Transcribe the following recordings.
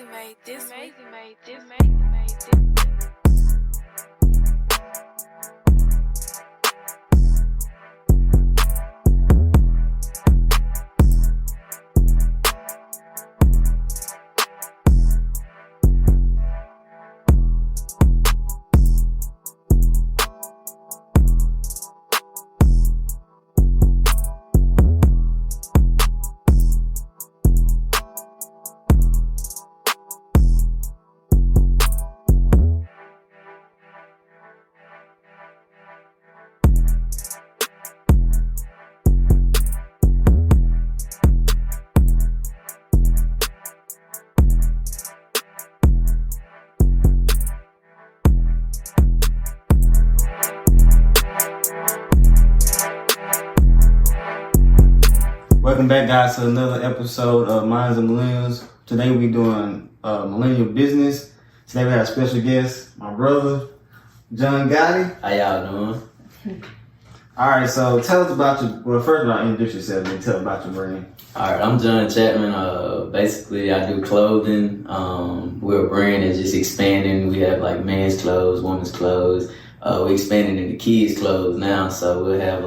Amazing made this. Welcome back, guys, to another episode of Minds of Millennials. Today we'll be doing millennial business. Today we have a special guest, my brother, John Gotti. How y'all doing? All right, so tell us about your. Well, first of all, introduce yourself and tell about your brand. All right, I'm John Chapman. Basically, I do clothing. We're a brand that's just expanding. We have like men's clothes, women's clothes. We're expanding into kids' clothes now, so we'll have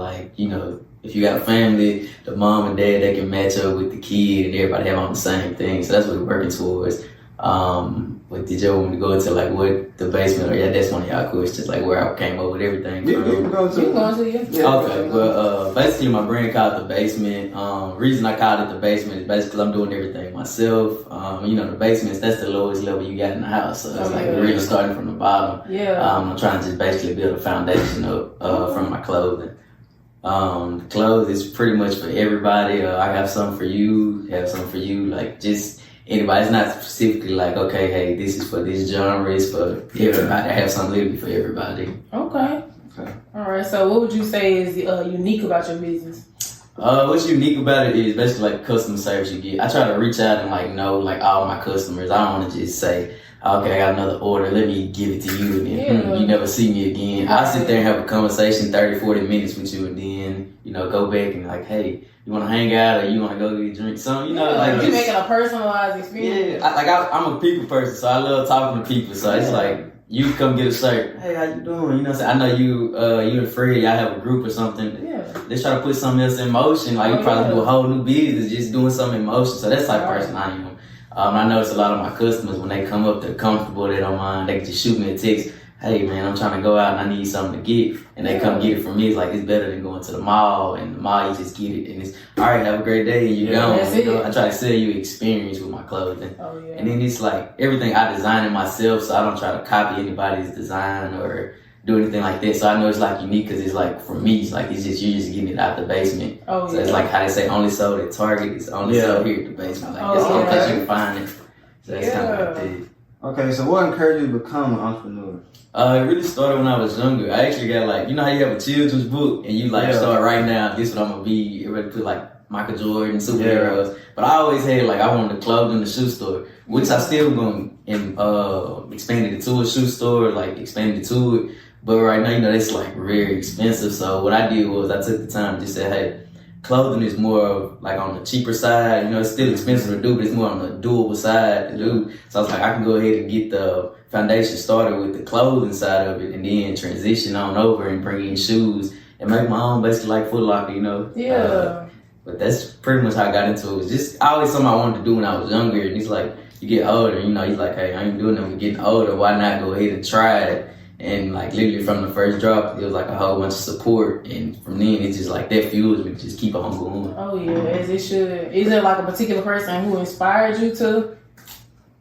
if you got a family, the mom and dad, they can match up with the kid and everybody have on the same thing. So that's what we're working towards. But did you want me to go into like what the basement, or that's one of y'all questions, like where I came up with everything from? You can go to Okay, well, basically my brand called The Basement. Reason I called it The Basement is basically I'm doing everything myself. The basements, that's the lowest level you got in the house. So it's really starting from the bottom. Yeah. I'm trying to just basically build a foundation up from my clothing. The clothes is pretty much for everybody. I have some for you, like just anybody. It's not specifically like, okay, hey, this is for this genre, it's for everybody. I have something literally for everybody. Okay. All right. So what would you say is unique about your business? What's unique about it is basically like customer service you get. I try to reach out and know all my customers. I don't want to just say, okay, I got another order, let me give it to you, and then you never see me again. I'll sit there and have a conversation 30, 40 minutes with you, and then, go back and like, hey, you want to hang out, or you want to go get a drink? Something, you're making a personalized experience. Yeah, I'm a people person, so I love talking to people, so it's like, you come get a shirt, hey, how you doing? You know what I'm saying? I know you and Fred, y'all have a group or something. Yeah. They try to put something else in motion, like you probably do a whole new business, just doing something in motion, so that's the type of person I am. I notice a lot of my customers, when they come up, they're comfortable, they don't mind, they can just shoot me a text, hey man, I'm trying to go out and I need something to get, and they come get it from me. It's like, it's better than going to the mall, and the mall you just get it, and it's, all right, have a great day, and you're gone. I try to sell you experience with my clothing. And then it's like, everything I design it myself, so I don't try to copy anybody's design or do anything like that. So I know it's like unique because it's like, for me, it's like you're just getting it out the basement. So it's like how they say only sold at Target, it's only sold here at the basement. Like that's the only place you can find it. So that's kind of like that. Okay, so what encouraged you to become an entrepreneur? It really started when I was younger. I actually got how you have a children's book and you start right now, this is what I'm gonna be. Everybody put like Michael Jordan, superheroes. But I always had I wanted to clothes in the shoe store, which I still going and expanded it to a shoe store, expanded it to it. But right now, that's very expensive. So what I did was I took the time to just say, hey, clothing is more of on the cheaper side. It's still expensive to do, but it's more on the doable side to do. So I was like, I can go ahead and get the foundation started with the clothing side of it and then transition on over and bring in shoes and make my own basically like Foot Locker, But that's pretty much how I got into it. It was just always something I wanted to do when I was younger. And it's like, you get older, you're like, hey, I ain't doing that. We're getting older. Why not go ahead and try it? And literally from the first drop, it was a whole bunch of support, and from then it's just that fuels me to just keep on going. Oh yeah, as it should. Is there a particular person who inspired you to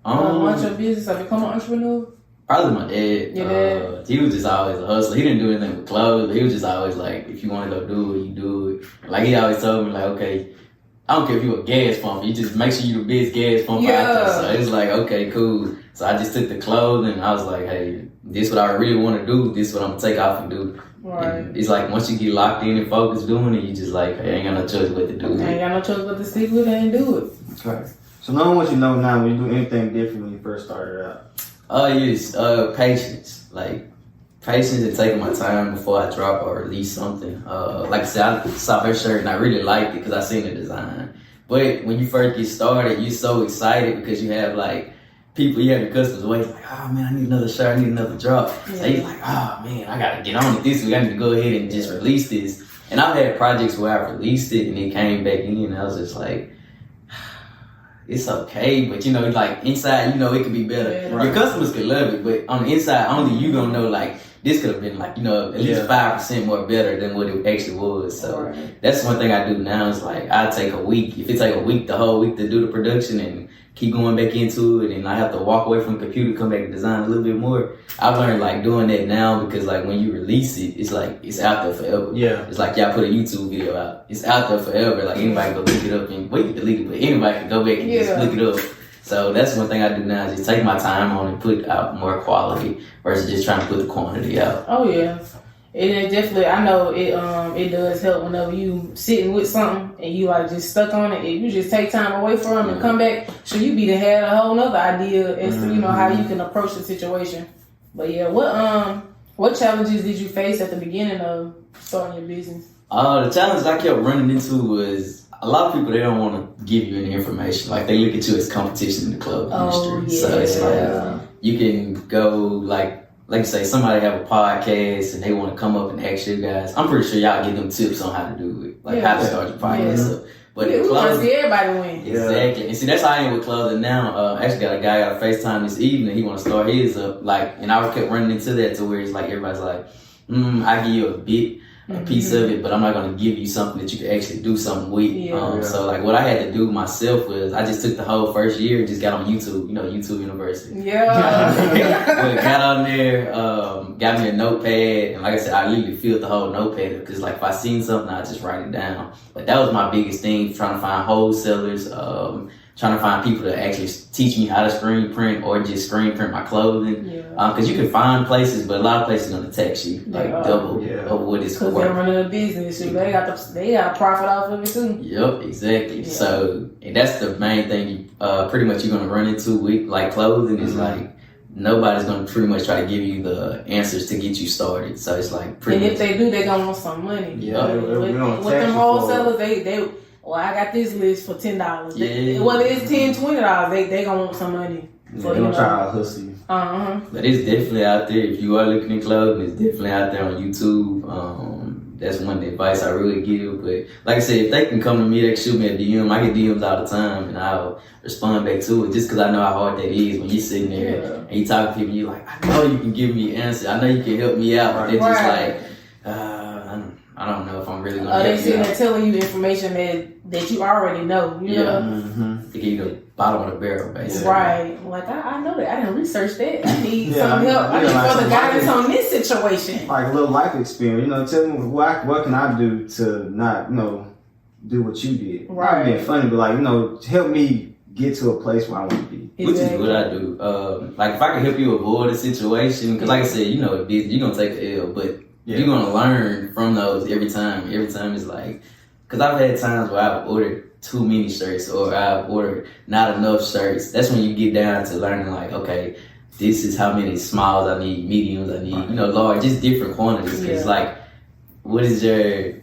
launch your business or become an entrepreneur? Probably my dad. Your dad? He was just always a hustler. He didn't do anything with clothes, but he was just always if you want to go do it, you do it. He always told me okay, I don't care if you're a gas pumper, you just make sure you're the best gas pumper out there. So it's okay, cool. So I just took the clothes and I was like, hey, this is what I really want to do. This is what I'm going to take off and do. Right. And it's once you get locked in and focused doing it, you just hey, I ain't got no choice but to do it. I ain't got no choice but to stick with it and do it. Okay. So knowing what you know now, will you do anything different when you first started out? Yes, patience. Patience and taking my time before I drop or release something. Like I said, I saw her shirt and I really liked it because I seen the design. But when you first get started, you're so excited because you have people, you have your customers wait like, oh man, I need another shirt, I need another drop. Yeah. So you're like, oh man, I gotta get on it this week. I need to go ahead and just release this. And I've had projects where I released it and it came back in and I was just like, it's okay, but you know, like inside, you know, it could be better. Yeah, right. Your customers could love it, but on the inside, only you gonna know like this could have been like, you know, at least 5% more better than what it actually was. So that's one thing I do now is like I take a week. If it take a week, the whole week to do the production and keep going back into it, and I have to walk away from the computer, come back and design a little bit more. I've learned like doing that now because like when you release it, it's like it's out there forever. Yeah, it's like y'all put a YouTube video out, it's out there forever. Like anybody can go look it up and wait to delete it, but anybody can go back and just look it up. So that's one thing I do now is just take my time on and put out more quality versus just trying to put the quantity out. Oh yeah. It definitely, I know it does help whenever you sitting with something and you like just stuck on it. If you just take time away from it and come back, so you be to have a whole nother idea as to, you know, how you can approach the situation. But yeah, what challenges did you face at the beginning of starting your business? The challenge I kept running into was a lot of people, they don't want to give you any information. Like they look at you as competition in the club industry. Yeah. So it's like you can go like say somebody have a podcast and they want to come up and ask you guys. I'm pretty sure y'all give them tips on how to do it, like how to start your podcast. So, but we want to see everybody win. Exactly. And see, that's how I am with clothing now. I actually got a guy got a FaceTime this evening. He want to start his up, like, and I kept running into that to where it's like everybody's like, I give you a piece of it, but I'm not going to give you something that you can actually do something with. So like what I had to do myself was I just took the whole first year and just got on YouTube, you know, YouTube University. Got on there, got me a notepad, and like I said, I literally filled the whole notepad because like if I seen something, I just write it down. But that was my biggest thing, trying to find wholesalers, trying to find people to actually teach me how to screen print or just screen print my clothing. Because you can find places, but a lot of places are going to tax you like double of what it's worth. Because they're running a business, so they got profit off of it too. Yep, exactly. So and that's the main thing. Pretty much you're going to run into with like clothing is like nobody's going to pretty much try to give you the answers to get you started. So it's like pretty. And if they do, they're going to want some money. Yeah, with them wholesalers, they. Well, I got this list for $10. Whether it's $10, $20, they gonna want some money. So, they gonna try to hustle you. But it's definitely out there. If you are looking at clothing, it's definitely out there on YouTube. That's one advice I really give. But like I said, if they can come to me, they can shoot me a DM. I get DMs all the time, and I'll respond back to it just because I know how hard that is when you're sitting there and you talk to people. You're like, I know you can give me an answer. I know you can help me out. But they're just like, I don't know if I'm really gonna. They sitting there telling you information that you already know. You know, to give you the bottom of the barrel, basically. Right. Like I know that. I didn't research that. I need some help. I need further guidance on this situation. Like a little life experience. You know, tell me what can I do to not, you know, do what you did. Right. Not being funny, but like, you know, help me get to a place where I want to be. Which is what I do. Like if I can help you avoid a situation, because like I said, you know, you're gonna take the L, but you're gonna learn from those every time. Every time is like, because I've had times where I've ordered too many shirts or I've ordered not enough shirts. That's when you get down to learning like, okay, this is how many smalls I need, mediums I need, you know, large, just different quantities. It's like, what's your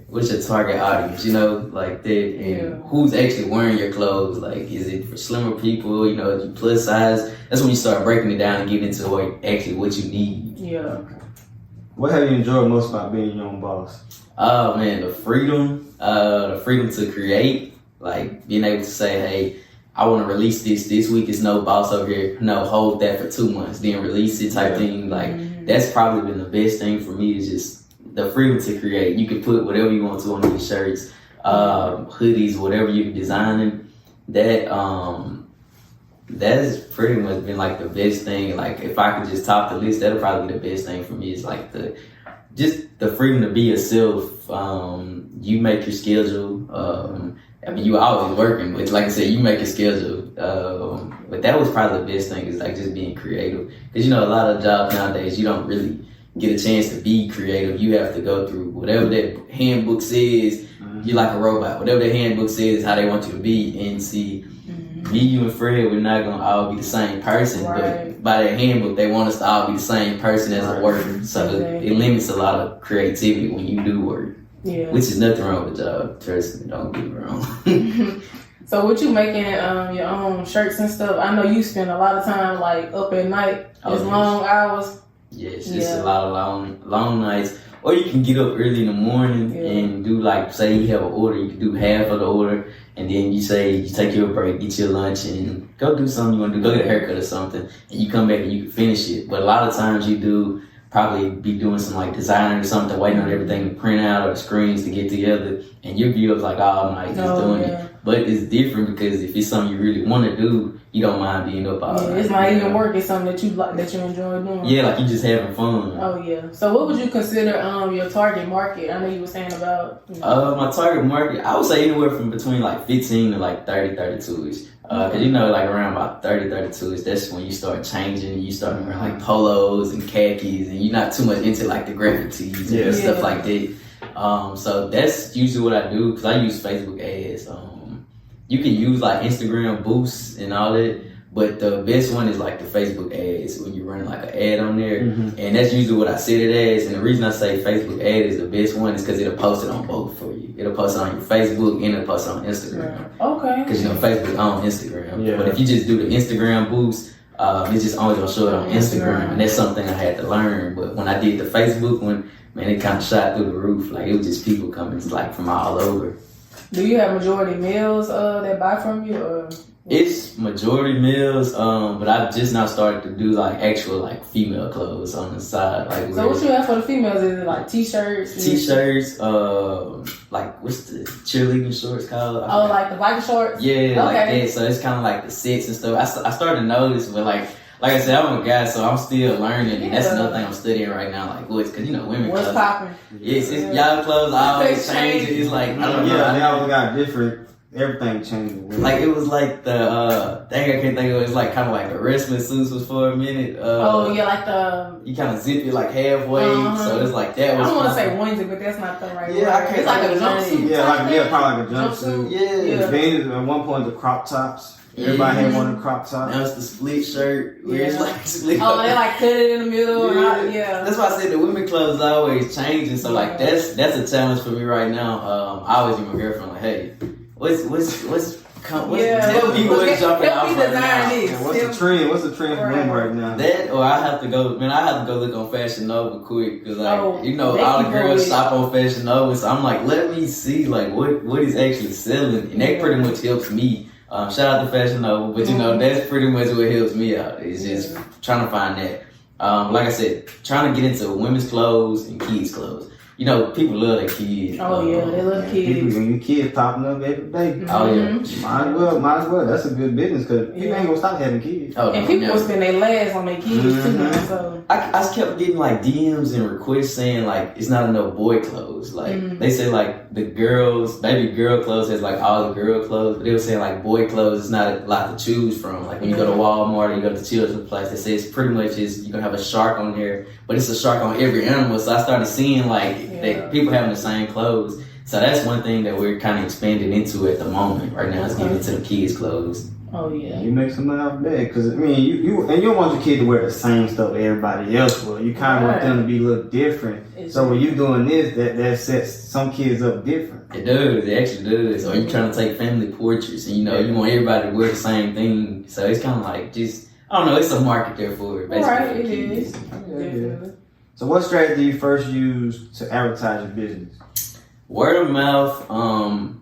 target audience, you know, like that, and who's actually wearing your clothes? Like, is it for slimmer people, you know, is it plus size? That's when you start breaking it down and getting into like actually what you need. Yeah. What have you enjoyed most about being your own boss? Oh man, the freedom to create, like being able to say, hey, I want to release this week is no boss over here. No, hold that for 2 months, then release it type thing. Like that's probably been the best thing for me is just the freedom to create. You can put whatever you want to on these shirts, hoodies, whatever you're designing. That's pretty much been like the best thing. Like if I could just top the list, that'll probably be the best thing for me is like the freedom to be yourself. You make your schedule. I mean, you always working, but like I said, you make your schedule. But that was probably the best thing is like just being creative. Because you know, a lot of jobs nowadays, you don't really get a chance to be creative. You have to go through whatever that handbook says. You're like a robot. Whatever the handbook says is how they want you to be. And see, me, you, and Fred, we're not gonna all be the same person. But by their handbook, they want us to all be the same person as a worker. So it limits a lot of creativity when you do work. Yeah. Which is nothing wrong with the job. Trust me, don't get me wrong. So what you making your own shirts and stuff? I know you spend a lot of time like up at night. It's long hours. Yes, it's a lot of long nights. Or you can get up early in the morning and do like, say you have an order, you can do half of the order, and then you say you take your break, get your lunch, and go do something you want to do, go get a haircut or something, and you come back and you can finish it. But a lot of times you do probably be doing some like designing or something, waiting on everything to print out or the screens to get together, and you'll be up like all night just doing it. But it's different because if it's something you really want to do, you don't mind being up all night. It's not even work. It's something that you like, that you enjoy doing. Yeah, like you just having fun. Oh yeah. So what would you consider your target market? I know you were saying about. My target market, I would say anywhere from between like 15 to like 30, 32ish. Cause you know, like around about 30, 32ish, that's when you start changing. And you start wearing like polos and khakis, and you're not too much into like the graphic tees and stuff like that. So that's usually what I do because I use Facebook ads. You can use like Instagram boosts and all that, but the best one is like the Facebook ads when you run like an ad on there, and that's usually what I set it as. And the reason I say Facebook ad is the best one is because it'll post it on both for you. It'll post it on your Facebook and it'll post it on Instagram. Okay. Because you know Facebook on Instagram, but if you just do the Instagram boost, it's just only gonna show it on Instagram, and that's something I had to learn. But when I did the Facebook one, man, it kind of shot through the roof. Like it was just people coming like from all over. Do you have majority males that buy from you, or? It's majority males, but I've just now started to do like actual like female clothes on the side. Like so what you have for the females? Is it like t-shirts? T-shirts, like what's the cheerleading shorts called? Like the biker shorts? Yeah, like that. So it's kind of like the sets and stuff. I started to notice, but like I said, I'm a guy, so I'm still learning, and that's another thing I'm studying right now. Like what's, cause you know women. What's popping? Yes, y'all clothes always change. It's like I don't know. Yeah, they always got different. Everything changed. Like it was like the thing I can't think of. It's like kind of like the wrestling suits was for a minute. Like the you kind of zip it like halfway, so it's like that was. I don't want to say onesie, but that's not the right word. I can't. It's like a jumpsuit. Probably like a jumpsuit. Yeah. Then at one point the crop tops. Everybody had one of the crop tops. Now it's the split shirt where it's like split. They like cut it in the middle. That's why I said the women clothes are always changing. So like that's a challenge for me right now. I always give my girlfriend like, hey. What's people jumping off right now? What's the trend? What's the trend for them right now? That or I have to go look on Fashion Nova quick because all the girls shop on Fashion Nova, so I'm like, let me see like what is actually selling, and that pretty much helps me. Shout out to Fashion Nova, but that's pretty much what helps me out. It's just trying to find that. Like I said, trying to get into women's clothes and kids' clothes. You know, people love their kids. Oh yeah, they love kids. When your kids popping up every day. Oh yeah. Might as well. That's a good business because people ain't gonna stop having kids. And people will spend their last on their kids too. So I kept getting like DMs and requests saying like it's not enough boy clothes. Like they say like the baby girl clothes has like all the girl clothes, but they were saying like boy clothes is not a lot to choose from. Like when you go to Walmart or you go to Children's Place, they say it's pretty much just you're gonna have a shark on there, but it's a shark on every animal. So I started seeing like people having the same clothes. So that's one thing that we're kind of expanding into at the moment right now is getting into the kids' clothes. Oh yeah, you make some money off that because I mean you don't want your kid to wear the same stuff everybody else will. You kind of want them to be a little different. So when you doing this, that sets some kids up different. It does. It actually does. Or you trying to take family portraits and you want everybody to wear the same thing. So it's kind of like just I don't know. It's a market there for it. Basically, it is. Yeah. So what strategy you first used to advertise your business? Word of mouth.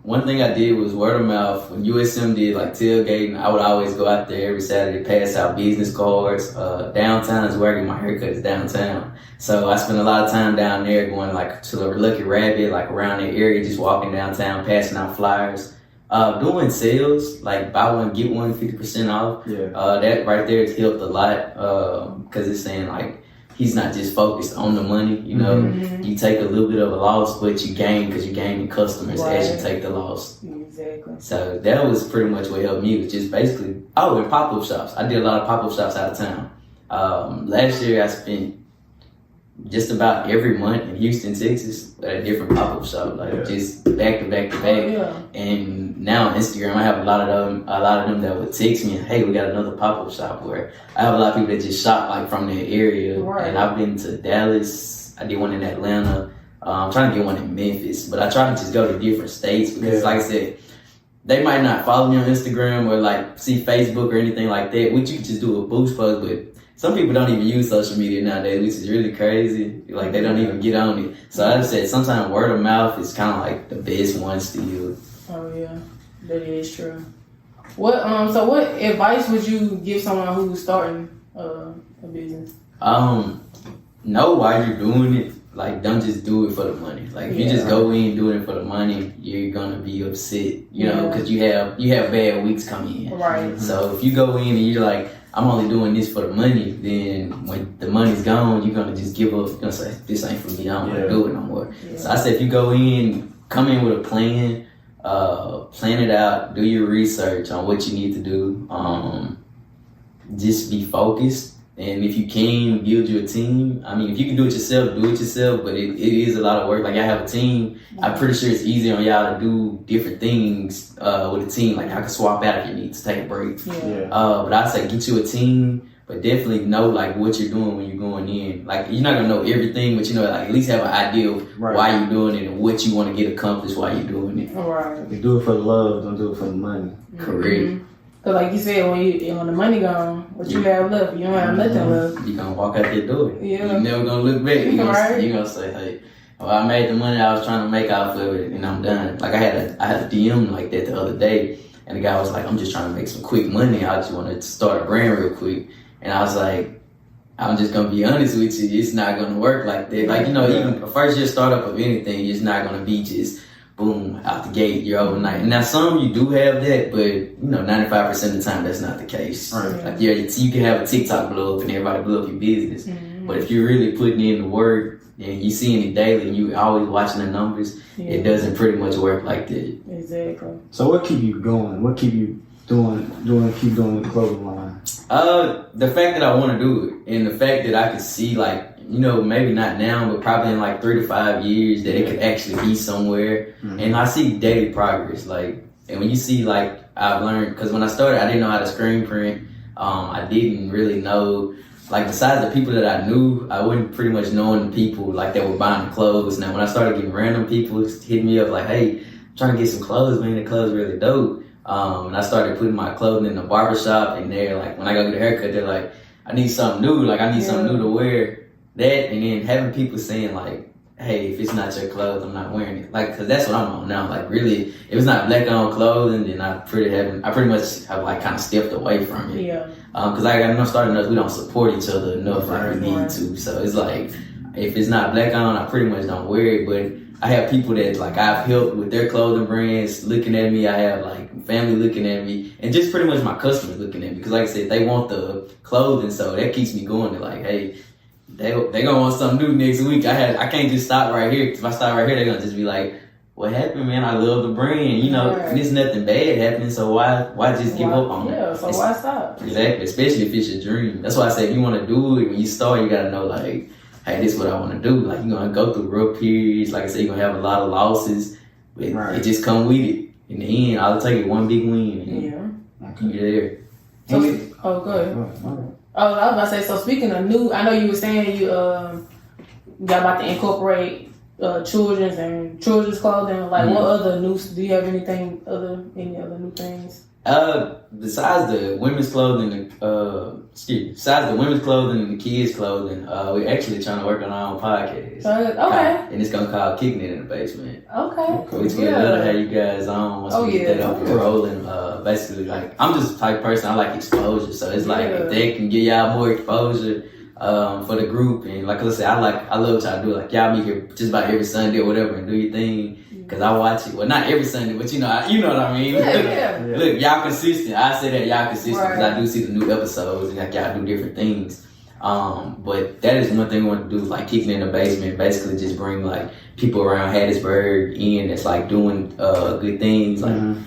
One thing I did was word of mouth. When USM did like tailgating, I would always go out there every Saturday, pass out business cards. Downtown is where I get my haircuts downtown. So I spent a lot of time down there going like to the Lucky Rabbit, like around the area, just walking downtown, passing out flyers. Doing sales, like buy one, get one, 50% off. That right there has helped a lot. Cause it's saying like, he's not just focused on the money, You take a little bit of a loss, but you gain because you're gaining customers as you take the loss. Exactly. So that was pretty much what helped me. Was just basically, and pop-up shops. I did a lot of pop-up shops out of town. Last year I spent just about every month in Houston, Texas, at a different pop-up shop, just back to back to back. And now on Instagram, I have a lot of them that would text me, hey, we got another pop-up shop. Where I have a lot of people that just shop like from the area. And I've been to Dallas. I did one in Atlanta. I'm trying to get one in Memphis, but I try to just go to different states because, like I said, they might not follow me on Instagram or like see Facebook or anything like that, which you can just do a boost post, but some people don't even use social media nowadays, which is really crazy. Like they don't even get on it. So I said sometimes word of mouth is kind of like the best one still. Oh yeah, that is true. What so what advice would you give someone who's starting a business? Know why you're doing it. Like, don't just do it for the money. Like, if you just go in doing it for the money, you're gonna be upset, you know, because you have bad weeks coming in. Right. So if you go in and you're like, I'm only doing this for the money, then when the money's gone, you're gonna just give up. You're gonna say, this ain't for me. I don't want to do it no more. Yeah. So I said, if you go in, come in with a plan, plan it out, do your research on what you need to do. Just be focused. And if you can, build your team. I mean, if you can do it yourself, do it yourself. But it is a lot of work. Like, I have a team. I'm pretty sure it's easier on y'all to do different things with a team. Like, I can swap out if you need to take a break. But I say get you a team. But definitely know, like, what you're doing when you're going in. Like, you're not going to know everything. But, you know, like, at least have an idea of why you're doing it and what you want to get accomplished while you're doing it. Right. You do it for the love. Don't do it for the money. Correct. Cause like you said, when the money gone, what you have left, you don't have nothing left. You gonna walk out that door. Yeah. You never gonna look back. You gonna say, hey, well, I made the money I was trying to make off of it, and I'm done. Like I had a DM like that the other day, and the guy was like, I'm just trying to make some quick money. I just want to start a brand real quick, and I was like, I'm just gonna be honest with you, it's not gonna work like that. Like, you know, even a first year startup of anything, it's not gonna be just boom, out the gate, you're overnight. Now, some you do have that, but, you know, 95% of the time, that's not the case. Right. Like, you can have a TikTok blow up and everybody blow up your business. But if you're really putting in the work and you seeing it daily and you always watching the numbers, it doesn't pretty much work like that. Exactly. So what keep you going? What keep you keep doing the clothing line? The fact that I want to do it and the fact that I can see, like, you know, maybe not now, but probably in like 3 to 5 years that it could actually be somewhere. And I see daily progress. Like, and when you see, like, I've learned, because when I started, I didn't know how to screen print. I didn't really know, like, besides the people that I knew, I wasn't pretty much knowing the people, like, that were buying the clothes. Now, when I started getting random people hitting me up, like, hey, I'm trying to get some clothes, man, the clothes really dope. And I started putting my clothing in the barbershop, and they're like, when I go get a haircut, they're like, I need something new. Like, I need something new to wear. That, and then having people saying, like, hey, if it's not your clothes, I'm not wearing it. Like, cause that's what I'm on now. Like, really, if it's not black-owned clothing, then I pretty much have, like, kind of stepped away from it. Yeah. Cause I got enough starting us, we don't support each other enough like we need to. So it's like, if it's not black-owned, I pretty much don't wear it. But I have people that, like, I've helped with their clothing brands looking at me. I have, like, family looking at me, and just pretty much my customers looking at me. Cause like I said, they want the clothing, so that keeps me going to, like, hey, they gonna want something new next week. I can't just stop right here. If I stop right here, they're gonna just be like, what happened, man? I love the brand. You know, there's nothing bad happening, so why just give up on it? Yeah, so why stop? Exactly, especially if it's your dream. That's why I say if you want to do it, when you start, you gotta know, like, hey, this is what I want to do. Like, you're gonna go through rough periods. Like I said, you're gonna have a lot of losses, but it just come with it. In the end, I'll take it one big win. And you're there. So go ahead. Oh, I was about to say, so speaking of new, I know you were saying you got about to incorporate children's clothing. Like, what other new, do you have any other new things? Besides the women's clothing, besides the women's clothing and the kids' clothing, we're actually trying to work on our own podcast. Okay. And it's gonna call Kicking It in the Basement. Okay. Which we'd love to have you guys on once we get that up and rolling. Basically, like, I'm just the type of person, I like exposure. So it's like, if they can give y'all more exposure for the group, and like I said, I love what y'all do. Like, y'all be here just about every Sunday or whatever and do your thing. Cause I watch it. Well, not every Sunday, but you know what I mean. Look, y'all consistent. I say that y'all consistent because I do see the new episodes and like y'all do different things. But that is one thing we want to do, like Kicking in the Basement. Basically, just bring like people around Hattiesburg in that's like doing good things. Like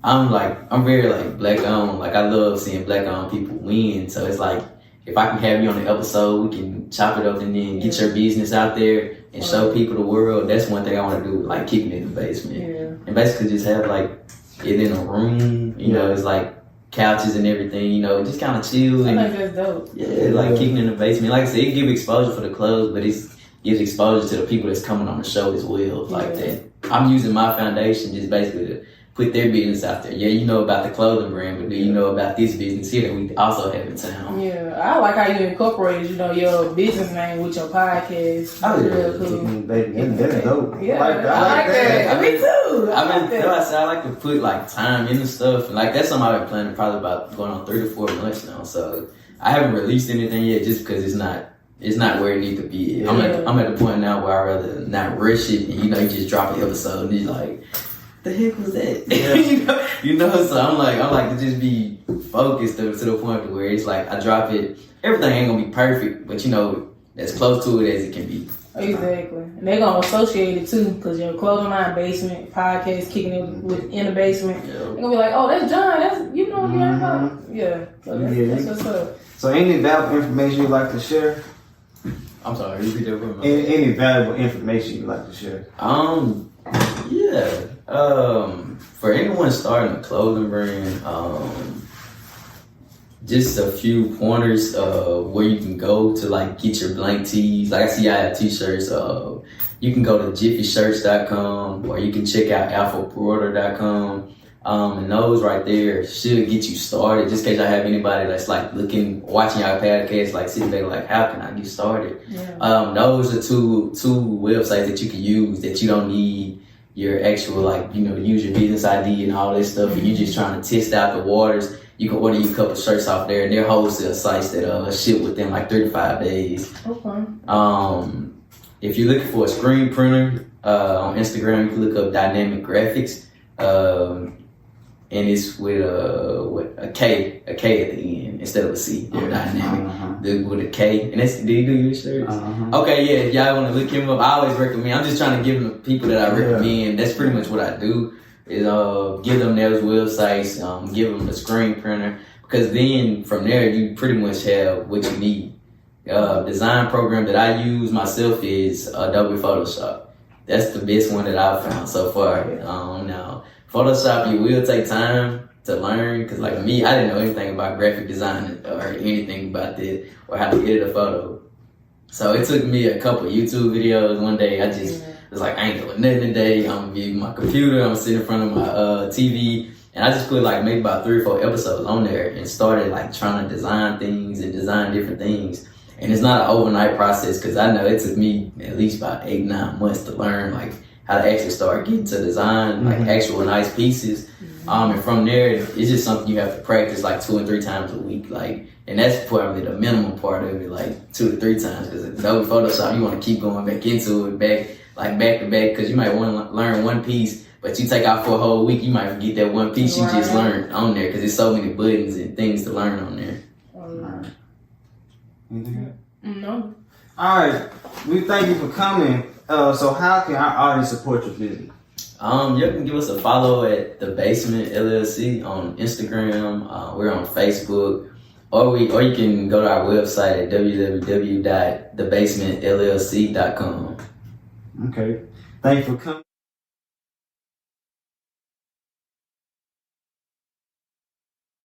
I'm very like black owned. Like, I love seeing black owned people win. So it's like, if I can have you on the episode, we can chop it up and then get your business out there and show people the world. That's one thing I want to do, like Kicking It in the Basement. And basically just have like it in a room, you know, it's like couches and everything, you know, just kind of chill. I think that's dope. Yeah, like Kicking in the Basement. Like I said, it gives exposure for the clubs, but it gives exposure to the people that's coming on the show as well. Like that. I'm using my foundation just basically to put their business out there. Yeah, you know about the clothing brand, but do you know about this business here that we also have in town? Yeah, I like how you incorporated, your business name with your podcast. Oh, yeah. Real cool. That's dope. Yeah, I like that. Me too. I like to put like time into stuff, and like that's something I've been planning probably about going on 3 to 4 months now. So I haven't released anything yet, just because it's not where it needs to be. Yeah. I'm at the point now where I rather not rush it, and you just drop an episode and you're like, the heck was that? Yeah. So I'm like to just be focused to the point where it's like I drop it. Everything ain't gonna be perfect, but as close to it as it can be. Exactly. And they're gonna associate it too, because your clothing line basement podcast kicking it in the basement. Yeah. They're gonna be like, oh, that's John. That's Yeah. So that's what's up. So any valuable information you'd like to share? I'm sorry, repeat that for me. Any valuable information you'd like to share? For anyone starting a clothing brand, just a few pointers where you can go to like get your blank tees. Like I see I have t-shirts. You can go to jiffyshirts.com, or you can check out alphabrorder.com. And those right there should get you started. Just in case I have anybody that's like watching our podcast, like sitting there like, how can I get started? Yeah. Those are two websites that you can use that you don't need your actual use your business ID and all this stuff. And you're just trying to test out the waters. You can order you a couple shirts off there, and they're wholesale sites that ship within like 35 days. Okay. If you're looking for a screen printer on Instagram, you can look up Dynamic Graphics. And it's with a K at the end instead of a C. They're dynamic with a K. And that's, do you do your shirts? Okay, yeah. If y'all want to look him up, I always recommend. I'm just trying to give them the people that I recommend. That's pretty much what I do. Is give them those websites, give them the screen printer, because then from there you pretty much have what you need. Design program that I use myself is Adobe Photoshop. That's the best one that I've found so far. Now Photoshop, you will take time to learn, because like me, I didn't know anything about graphic design or anything about that or how to edit a photo. So it took me a couple YouTube videos. One day I just was like, I ain't doing nothing today. I'm gonna be my computer, I'm sitting in front of my TV, and I just put like maybe about 3 or 4 episodes on there and started like trying to design things and design different things. And it's not an overnight process, because I know it took me at least about 8-9 months to learn like how to actually start getting to design like actual nice pieces. And from there, it's just something you have to practice like 2 and 3 times a week. And that's probably the minimum part of it, like 2 to 3 times. Because Adobe Photoshop, you want to keep going back into it, back to back, because you might want to learn one piece, but you take out for a whole week, you might forget that one piece you just learned on there, because there's so many buttons and things to learn on there. Anything else? No. All right. We thank you for coming. So how can our audience support your business? You can give us a follow at The Basement LLC on Instagram. We're on Facebook, or you can go to our website at www.thebasementllc.com. Okay. Thank you for coming.